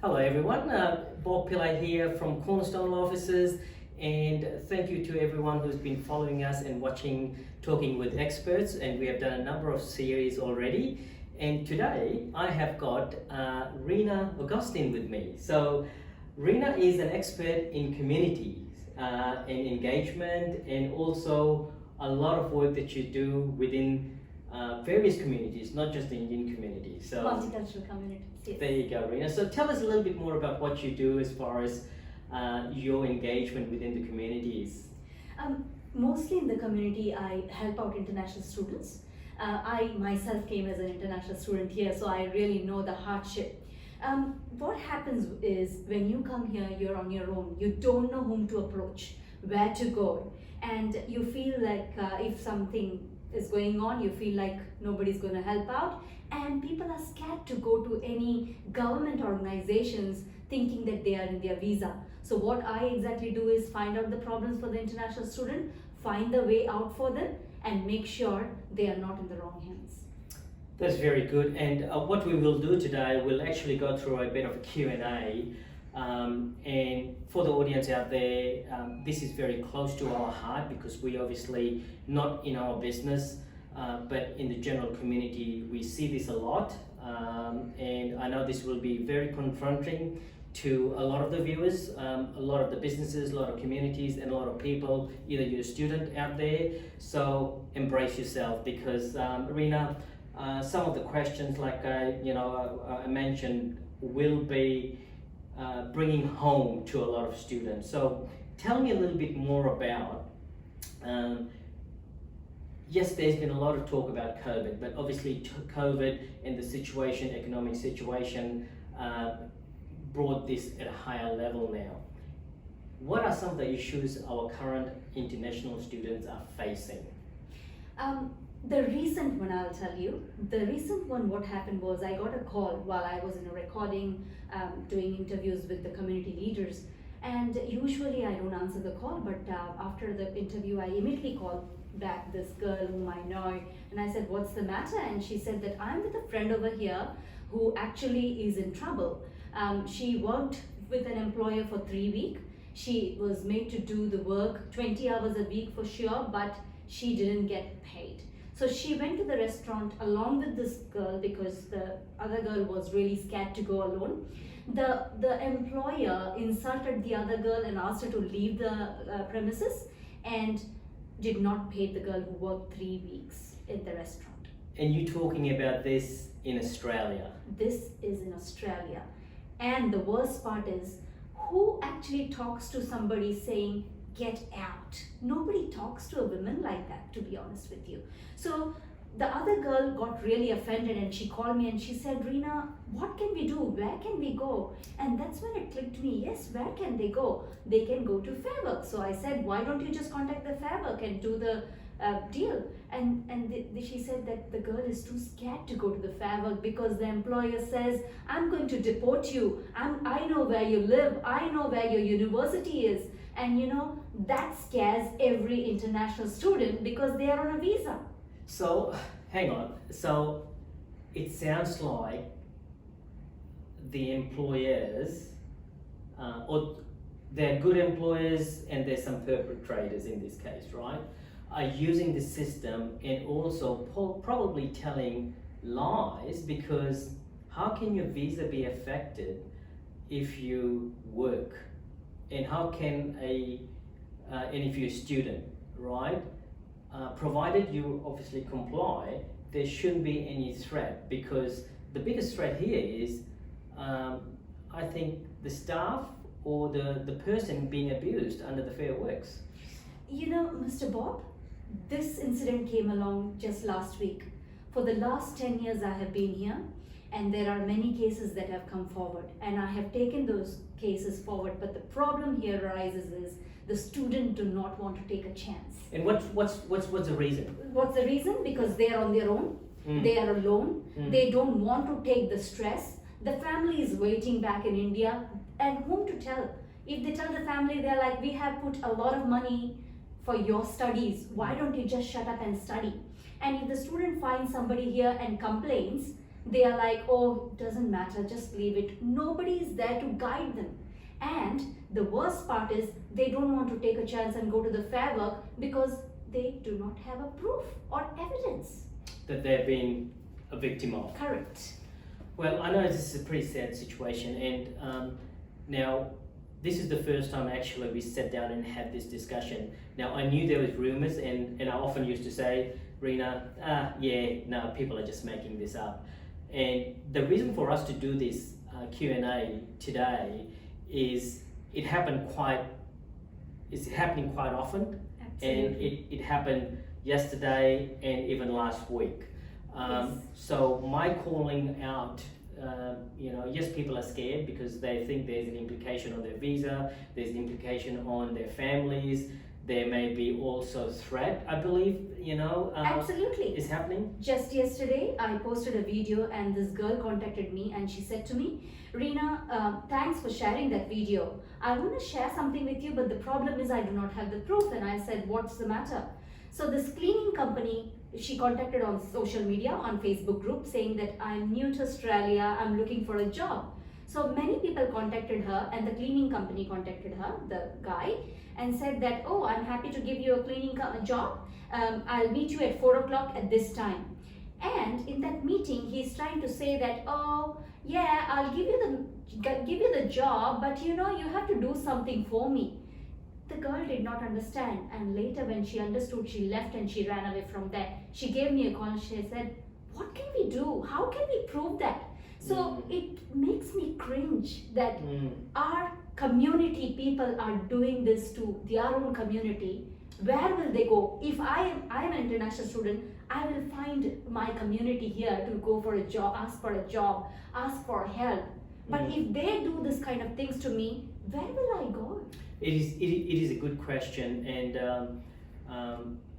Hello everyone, Bob Pillay here from Cornerstone Offices, and thank you to everyone who's been following us and watching Talking with Experts, and we have done a number of series already, and today I have got Rena Augustine with me. So Rena is an expert in communities and engagement, and also a lot of work that you do within various communities, not just the Indian community. So multicultural communities. Yes. there you go, Rena. So tell us a little bit more about what you do as far as your engagement within the communities. Mostly in the community, I help out international students. I myself came as an international student here, so I really know the hardship. What happens is when you come here, you're on your own. You don't know whom to approach, where to go, and you feel like if something is going on, you feel like nobody's going to help out, and people are scared to go to any government organizations thinking that they are in their visa. So what I exactly do is find out the problems for the international student, find the way out for them, and make sure they are not in the wrong hands. That's very good. And what we will do today, we'll actually go through a bit of a Q&A. And for the audience out there, this is very close to our heart because we obviously not in our business, but in the general community, we see this a lot. And I know this will be very confronting to a lot of the viewers, a lot of the businesses, a lot of communities, and a lot of people, either you're a student out there. So embrace yourself because, Rena, some of the questions like I mentioned will be bringing home to a lot of students. So tell me a little bit more about, yes, there's been a lot of talk about COVID, but obviously COVID and the situation, economic situation, brought this at a higher level now. What are some of the issues our current international students are facing? The recent one, I'll tell you. The recent one, what happened was I got a call while I was in a recording, doing interviews with the community leaders. And usually I don't answer the call, but after the interview, I immediately called back this girl whom I know. And I said, what's the matter? And she said that I'm with a friend over here who actually is in trouble. She worked with an employer for 3 weeks. She was made to do the work 20 hours a week for sure, but she didn't get paid. So she went to the restaurant along with this girl because the other girl was really scared to go alone. The employer insulted the other girl and asked her to leave the premises and did not pay the girl who worked 3 weeks in the restaurant. And you talking about this in Australia? This is in Australia. And the worst part is, who actually talks to somebody saying, get out? Nobody talks to a woman like that, to be honest with you. So the other girl got really offended and she called me and she said, Rena, what can we do? Where can we go? And that's when it clicked to me, yes, where can they go? They can go to Fair Work. So I said, why don't you just contact the Fair Work and do the deal? And she said that the girl is too scared to go to the Fair Work because the employer says, I'm going to deport you. I know where you live. I know where your university is. And you know, that scares every international student because they are on a visa. So, hang on. So, it sounds like the employers, or they're good employers and there's some perpetrators in this case, right? Are using the system and also probably telling lies because how can your visa be affected if you work? And how can and if you're a student, right? Provided you obviously comply, there shouldn't be any threat because the biggest threat here is, I think, the staff or the person being abused under the Fair Works. You know, Mr. Bob, this incident came along just last week. For the last 10 years I have been here, and there are many cases that have come forward, and I have taken those cases forward, but the problem here arises is the student do not want to take a chance. And what's the reason? What's the reason? Because they are on their own, they are alone, they don't want to take the stress, the family is waiting back in India, and whom to tell? If they tell the family, they're like, we have put a lot of money for your studies, why don't you just shut up and study? And if the student finds somebody here and complains, They are like, oh, doesn't matter, just leave it. Nobody is there to guide them. And the worst part is they don't want to take a chance and go to the fair work because they do not have a proof or evidence. That they've been a victim of. Correct. Well, I know this is a pretty sad situation, and now this is the first time actually we sat down and had this discussion. Now I knew there was rumors, and I often used to say, Rena, people are just making this up. And the reason for us to do this Q&A today is it's happening quite often. Absolutely. And it happened yesterday and even last week. Yes. So my calling out, yes, people are scared because they think there's an implication on their visa, there's an implication on their families, there may be also threat, I believe, Absolutely. is happening. Just yesterday, I posted a video and this girl contacted me and she said to me, Reena, thanks for sharing that video. I want to share something with you, but the problem is I do not have the proof. And I said, what's the matter? So this cleaning company, she contacted on social media, on Facebook group, saying that I'm new to Australia, I'm looking for a job. So many people contacted her and the cleaning company contacted her, the guy, and said that, oh, I'm happy to give you a cleaning job. I'll meet you at 4 o'clock at this time. And in that meeting, he's trying to say that, oh, yeah, I'll give you the job, but you have to do something for me. The girl did not understand, and later when she understood, she left and she ran away from there. She gave me a call and she said, what can we do? How can we prove that? So it makes me cringe that our community people are doing this to their own community. Where will they go? If I am an international student, I will find my community here to go for a job, ask for help. But if they do this kind of things to me, where will I go? It is a good question, and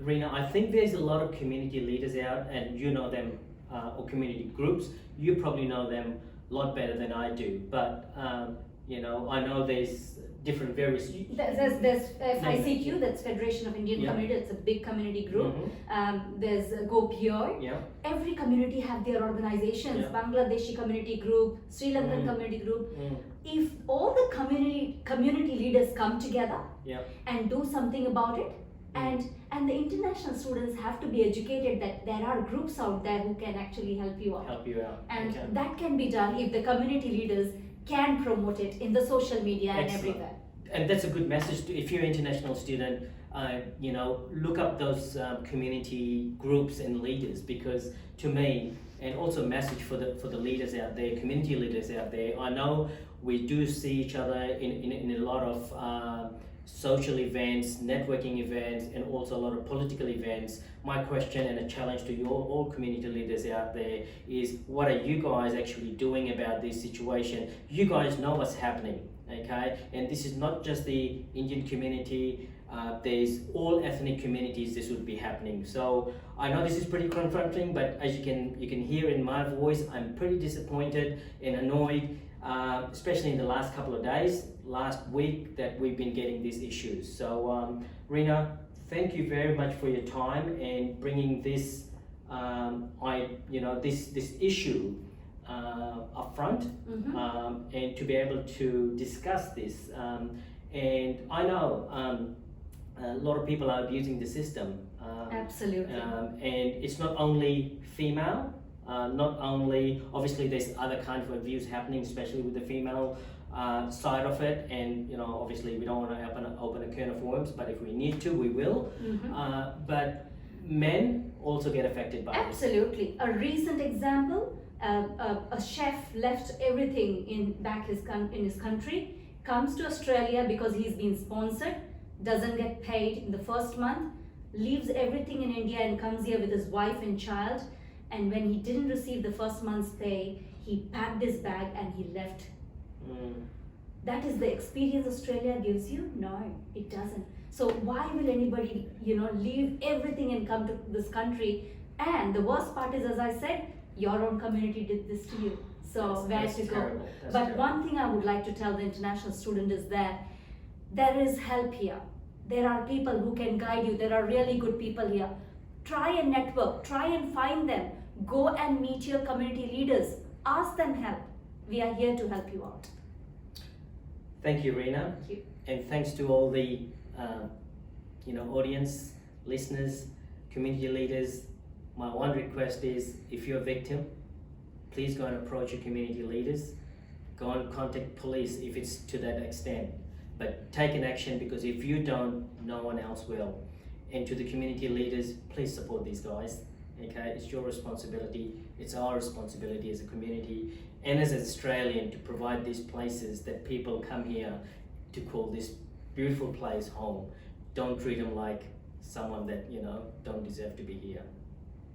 Reena, I think there's a lot of community leaders out, and you know them, or community groups. You probably know them a lot better than I do, but I know there's different various. There's FICQ, that's Federation of Indian Community. It's a big community group. There's Go Pure. Yeah. Every community have their organizations. Yeah. Bangladeshi community group, Sri Lankan community group. If all the community leaders come together and do something about it, and the international students have to be educated that there are groups out there who can actually help you out. And that can be done if the community leaders can promote it in the social media and everywhere. And that's a good message. If you're an international student, look up those community groups and leaders, because to me, and also a message for the leaders out there, community leaders out there, I know we do see each other in a lot of social events, networking events, and also a lot of political events. My question and a challenge to all community leaders out there is, what are you guys actually doing about this situation? You guys know what's happening, okay? And this is not just the Indian community, there's all ethnic communities this would be happening. So I know this is pretty confronting, but as you can hear in my voice, I'm pretty disappointed and annoyed, especially in the last couple of days, last week, that we've been getting these issues. So Reena, thank you very much for your time and bringing this this issue up front, and to be able to discuss this. And I know a lot of people are abusing the system. Absolutely. And it's not only female, not only, obviously there's other kind of abuse happening, especially with the female side of it, and obviously we don't want to open a can of worms, but if we need to, we will. But men also get affected by Absolutely. this. A recent example, a chef left everything in his country, comes to Australia because he's been sponsored, doesn't get paid in the first month, leaves everything in India and comes here with his wife and child, and when he didn't receive the first month's pay, he packed his bag and he left. That is the experience Australia gives you? No, it doesn't. So why will anybody, leave everything and come to this country? And the worst part is, as I said, your own community did this to you. So where to go? But one thing I would like to tell the international student is that there is help here. There are people who can guide you. There are really good people here. Try and network. Try and find them. Go and meet your community leaders. Ask them help. We are here to help you out. Thank you, Reena. Thank you. And thanks to all the audience, listeners, community leaders. My one request is, if you're a victim, please go and approach your community leaders. Go and contact police if it's to that extent. But take an action, because if you don't, no one else will. And to the community leaders, please support these guys. Okay, it's your responsibility. It's our responsibility as a community and as an Australian to provide these places that people come here to call this beautiful place home. Don't treat them like someone that don't deserve to be here.